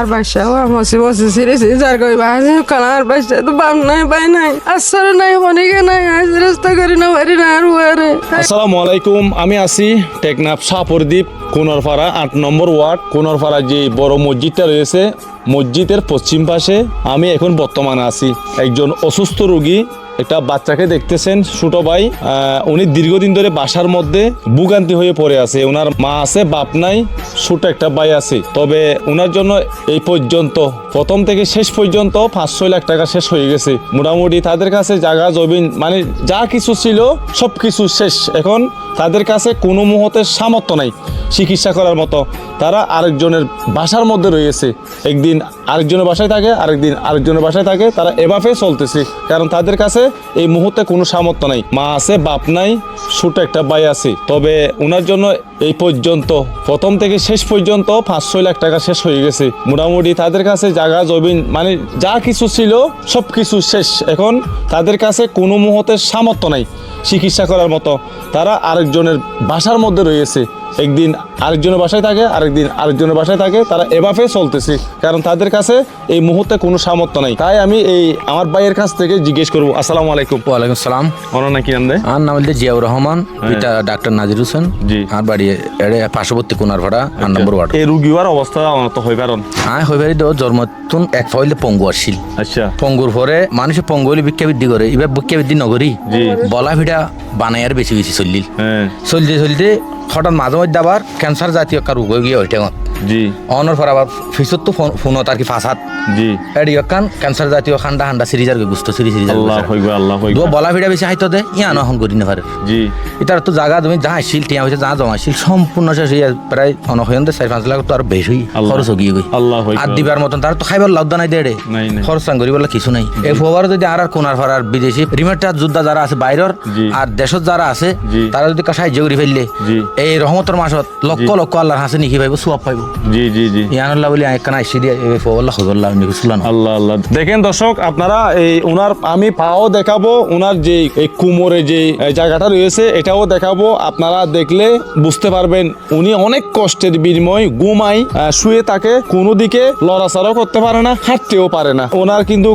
আর বাসাও মসি মসি সিরিজ যার কই বাজে কালার বাসা তো বাম নাই বাই নাই আসর নাই হনিকে নাই আজ রাস্তা করি না বাড়ি না আর ওরে। আসসালামু আলাইকুম, আমি আছি টেকনাফ শাহপুরদ্বীপ কোনরপাড়া ৮ নম্বর ওয়ার্ড। কোনরপাড়া যে বড় মসজিদটা রয়েছে, মসজিদের পশ্চিম পাশে আমি এখন বর্তমানে আছি। একজন অসুস্থ রোগী, একটা বাচ্চাকে দেখতেছেন, ছোট ভাই। উনি দীর্ঘদিন ধরে বাসার মধ্যে ভোগান্তি হয়ে পড়ে আছে। ওনার মা আছে, বাপ নাই, ছোট একটা ভাই আছে। তবে ওনার জন্য এই পর্যন্ত প্রথম থেকে শেষ পর্যন্ত ৫-৬ লাখ টাকা শেষ হয়ে গেছে। মোটামুটি তাদের কাছে জায়গা জমিন মানে যা কিছু ছিল সব কিছু শেষ। এখন তাদের কাছে কোনো মুহূর্তে সামর্থ্য নাই চিকিৎসা করার মতো। তারা আরেকজনের বাসার মধ্যে রয়েছে, একদিন আরেকজনের বাসায় থাকে, আরেকদিন আরেকজনের বাসায় থাকে। তারা এভাবে চলতেছে, কারণ তাদের কাছে এই মুহূর্তে কোনো সামর্থ্য নাই। মা আছে, বাপ নাই, ছোট একটা ভাই আছে। তবে ওনার জন্য এই পর্যন্ত প্রথম থেকে শেষ পর্যন্ত ৫-৬ লাখ টাকা শেষ হয়ে গেছে। মোটামুটি তাদের কাছে জায়গা জমিন মানে যা কিছু ছিল সব কিছু শেষ। এখন তাদের কাছে কোনো মুহূর্তে সামর্থ্য নাই চিকিৎসা করার মতো। তারা আরেকজনের বাসার মধ্যে রয়েছে, একদিন আরেকজনের বাসায় থাকে, আরেকদিন আরেকজনের বাসায় থাকে। তারা এভাবে চলতেছে, কারণ তাদের কাছে এই মুহূর্তে কোনো সামর্থ্য নাই। তাই আমি এই আমার ভাইয়ের কাছ থেকে জিজ্ঞেস করবো। আসসালামু আলাইকুম। ওয়ালাইকুম সালাম। ওনার নাকি নাম দেয়? আমার নাম হচ্ছে জিয়াউর রহমান, পিতা ডাক্তার নাজির হোসেন। জি। আর বাড়ি এড়ে পার্শ্ববর্তী কোনারপাড়া ৮ নম্বর ওয়ার্ড। এই রুগীর অবস্থা অনত হয়ে পারেন? হ্যাঁ, হইবারি দেওয়া জন্মতুন এক ফাইলে পঙ্গু আসছিল। আচ্ছা। পঙ্গুর পরে মানুষে পঙ্গু হলে ভিক্ষা বৃদ্ধি করে, এবার ভিক্ষা বৃদ্ধি নগরী জি। বলা ভিড়া বানাই আর বেশি বেশি চললিল। হ্যাঁ। চলতে চলতে হঠাৎ মাঝে মধ্যে আবার ক্যান্সার জাতীয় একটা রোগ হয়ে গিয়ে ওইটা জি। অনর পর আবার ফিসত তো ফোনত আর কি ফাঁসাত জি। এডি কান ক্যান্সার জাতীয় খান্ডা হান্ডা সিরিজার গুস্ত সিরিজ আল্লাহ হইবে, আল্লাহ হইবে। দো বলা ভিড়া বেশি হাইতো দে ইয়া নহন করি না পারে। জি। এটার তো জায়গা তুমি যা আসছিল টিয়া হয়েছে যা জমাইছিল সম্পূর্ণ শেষ হয়ে প্রায় অনহয়ন ৪-৫ লাখ তো আর বেশি খরচ গিয়ে গই। আল্লাহ হইবে। আর দিবার মতন তার তো খাইবার লাভ নাই দেড়ে নাই, নাই। খরচ করি বলে কিছু নাই। এই ফোবার যদি আর কোনার ফারার বিদেশি রিমেটার যোদ্ধা যারা আছে বাইরের জি। আর দেশত যারা আছে জি। তারা যদি সাহায্য করি ফেললে জি। এই রহমতের মাসত লক্ষ লক্ষ আল্লাহর হাসে নিকি পাইব, সোয়াব পাইব। জি জি জি। ইয়ানুল্লাহ বলি একখানা আইসি দিয়ে এই ফোবাল্লাহ হজল্লাহ নিকুসুল্লাহ। আল্লাহ আল্লাহ। দেখেন দর্শক, আপনারা এই উনার আমি পাও দেখাবো, উনার যে এই কুমোরে যে জায়গাটা রয়েছে এটাও দেখাবো। আপনারা দেখলে বুঝতে পারবেন উনি অনেক কষ্টের বিনিময় ঘুমাই শুয়ে থাকে, কোনো দিকে লড়াচড়াও করতে পারে না, হাঁটতেও পারে না। ওনার কিন্তু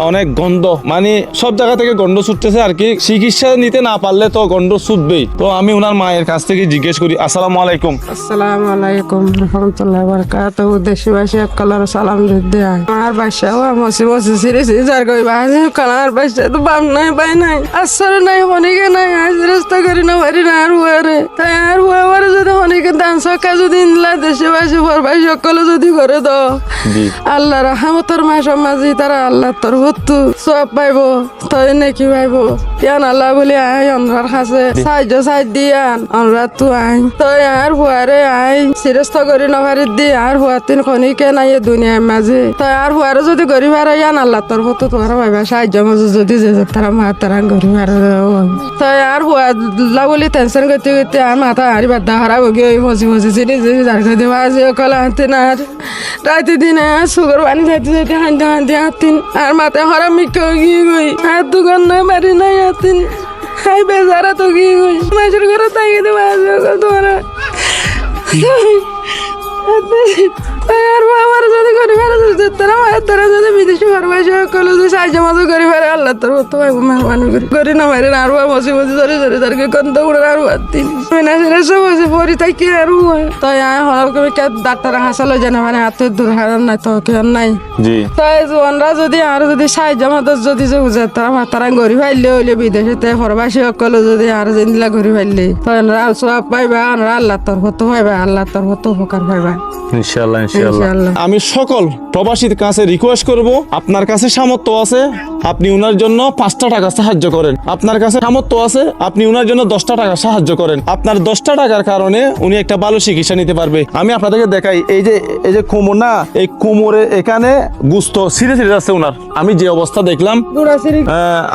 অনেক গন্ধ, মানে সব জায়গা থেকে গন্ধ ছুটতেছে আর কি। চিকিৎসা নিতে না পারলে তো গন্ধ ছুটবেই। তো আমি ওনার মায়ের কাছ থেকে জিজ্ঞেস করি। আসসালামু আলাইকুম। আসসালামু আলাইকুম রহমতুল্লাহ বারাকাতুহু। দেশবাসী কালার সালাম দিতে আর বাসাও মসি মসি সিরিজ যার কই বাজে কালার বাসা তো বাম নাই বাই নাই আসর নাই হনিকে নাই আজ রাস্তা করি না বাড়ি না আর ওরে। তাই আর ওয়ার যদি হনিকে দান সকা যদি নিলা দেশবাসী পরবাই সকলে যদি করে দাও, আল্লাহ রহমতের মাস মাঝি তারা আল্লাহ তোর ভত্তু সব পাইব, তাই নাকি পাইব। ইয়ান আল্লাহ বলি আয় অনরার কাছে সাহায্য সাহায্য দিয়ান অনরা তু আই তই আর হুয়ারে আই সিরস্ত করি নভারি দি আর হুয়া তিন খনিকে নাই এ দুনিয়ার মাঝে। তাই আর হুয়ারে যদি গরিব আর ইয়ান আল্লাহ তোর ভত্তু তোমার ভাইবা সাহায্য মাঝে যদি যে তারা মা তারা গরিব আর তাই আর হুয়া বলি টেনশন করতে করতে আর মাথা হারি বাদ হারা বগি ওই মজি মজি চিনি যার করে দেওয়া আছে কলা হাতে না আর রাতে দিনে আর সুগার পানি যাইতে যাইতে হাঁটতে হাঁটতে হাঁটিন আর মাথায় হরা মিকে গিয়ে গই আর দোকান নাই বাড়ি নাই হাতিন হাই বেজারা তো গিয়ে গই মাসের ঘরে তাই দেওয়া আছে তোমার আর আমার যদি গরিব তারা যদি বিদেশি ফরমাইশ করলে যদি সাহায্য মাঝে গরিব আল্লাহ তোর তো মেহরবানি করি করি না মারি না আর মসি মসি ধরে ধরে তার কন্ত উড়ে আর দিন সব বসে পরি থাকি আর তাই হলার করে কে ডাক্তার হাসালো জানে মানে হাতের দূর হারান নাই তো কেউ নাই। তাই জোয়ানরা যদি আর যদি সাহায্য মাঝে যদি যে বুঝে তারা গরিব হাইলে হইলে বিদেশে তাই ফরমাইশি সকলে যদি আর জিনিলা গরিব হাইলে তো সব পাইবা আমরা আল্লাহ তোর হতো পাইবা, আল্লাহ তোর হতো উপকার পাইবা ইনশাআল্লাহ ইনশাআল্লাহ। আমি সকল প্রবাসীর কাছে রিকোয়েস্ট করব, আপনার কাছে সামর্থ্য আছে আপনি উনার জন্য 5টা টাকা সাহায্য করেন, আপনার কাছে সামর্থ্য আছে আপনি উনার জন্য 10টা টাকা সাহায্য করেন। আপনার 10টা টাকার কারণে উনি একটা ভালো চিকিৎসা নিতে পারবে। আমি আপনাদেরকে দেখাই, এই যে কোমর না, এই কোমরে এখানে গুস্ত সিরে সিরে যাচ্ছে উনার। আমি যে অবস্থা দেখলাম,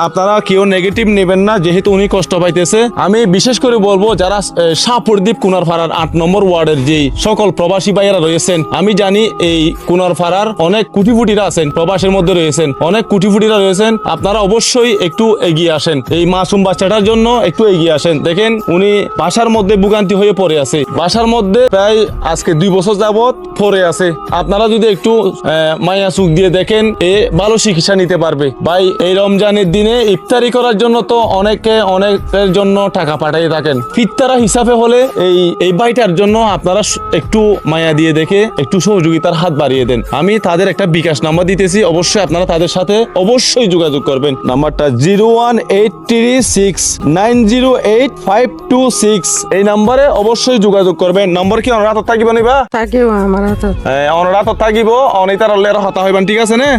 আপনারা কেউ নেগেটিভ নেবেন না, যেহেতু উনি কষ্ট পাইতেছে। আমি বিশেষ করে বলবো যারা শাহপুরদ্বীপ কোনারপাড়ার ৮ নম্বর ওয়ার্ডের যে সকল প্রবাসী ভাইয়েরা রয়েছেন, আমি জানি এই কোনারপাড়ার অনেক কুটিপুটিরা আছেন, প্রবাসের মধ্যে রয়েছেন, অনেক কুটিপুটিরা রয়েছেন। আপনারা অবশ্যই একটু এগিয়ে আসেন, এই মাসুম বাচ্চাটার জন্য একটু এগিয়ে আসেন। দেখেন উনি বাসার মধ্যে ভোগান্তি হয়ে পড়ে আছে, বাসার মধ্যে প্রায় আজকে 2 বছর যাবত পড়ে আছে। আপনারা যদি একটু মায়া চোখ দিয়ে দেখেন, এ ভালো চিকিৎসা নিতে পারবে। ভাই এই রমজানের দিনে ইফতারি করার জন্য তো অনেকের জন্য টাকা পাঠিয়ে থাকেন, ফিত্তারা হিসাবে হলে এই ভাইটার জন্য আপনারা একটু মায়া দিয়ে দেখে একটু সহযোগিতার হাত বাড়িয়ে দেন। আমি তাদের একটা বিকাশ নাম্বার দিতেছি, অবশ্যই আপনারা তাদের সাথে অবশ্যই যোগাযোগ করবেন। নাম্বারটা 01836908526, এই নাম্বারে অবশ্যই যোগাযোগ করবেন। নম্বর কি অনরাত থাকিব নিবা? থাকিব আমার হাতত। অনরাত থাকিব, অনিতার হলে আর হতা হইবান, ঠিক আছে না?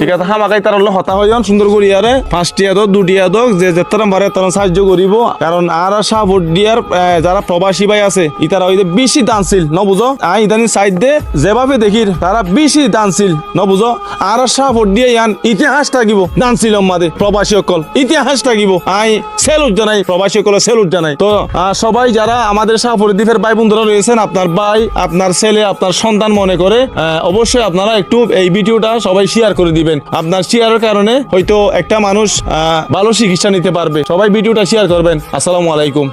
ঠিক আছে, হামাকাই তার হলে হতা হইবান সুন্দর করি আরে 5টিয়া দক 2টিয়া দক যে যেতারাম বারে তারা সাহায্য করিব। কারণ আর আশা ভোট দিয়ার যারা প্রবাসী ভাই আছে ইতারা হইতে বেশি দানশীল ন বুঝো। ইদানিং সাইড দে যেভাবে দেখির তারা বেশি দানশীল ন বুঝো। আর আশা ভোট দিয়ে ইয়ান ইতিহাস থাকিব দানশীল মাদে প্রবাসী সকল, ইতিহাস থাকিব। সেলুট জানাই প্রবাসী সকলে, সেলুট জানাই। তো সবাই যারা আমাদের শাহপরদ্বীপের ভাই বন্ধুরা রয়েছেন, আপনার ভাই, আপনার ছেলে, আপনার সন্তান মনে করে অবশ্যই আপনারা একটু এই ভিডিওটা সবাই শেয়ার করে দিবেন। আপনার শেয়ারের কারণে হয়তো একটা মানুষ ভালো চিকিৎসা নিতে পারবে। সবাই ভিডিওটা শেয়ার করবেন। আসসালামু আলাইকুম।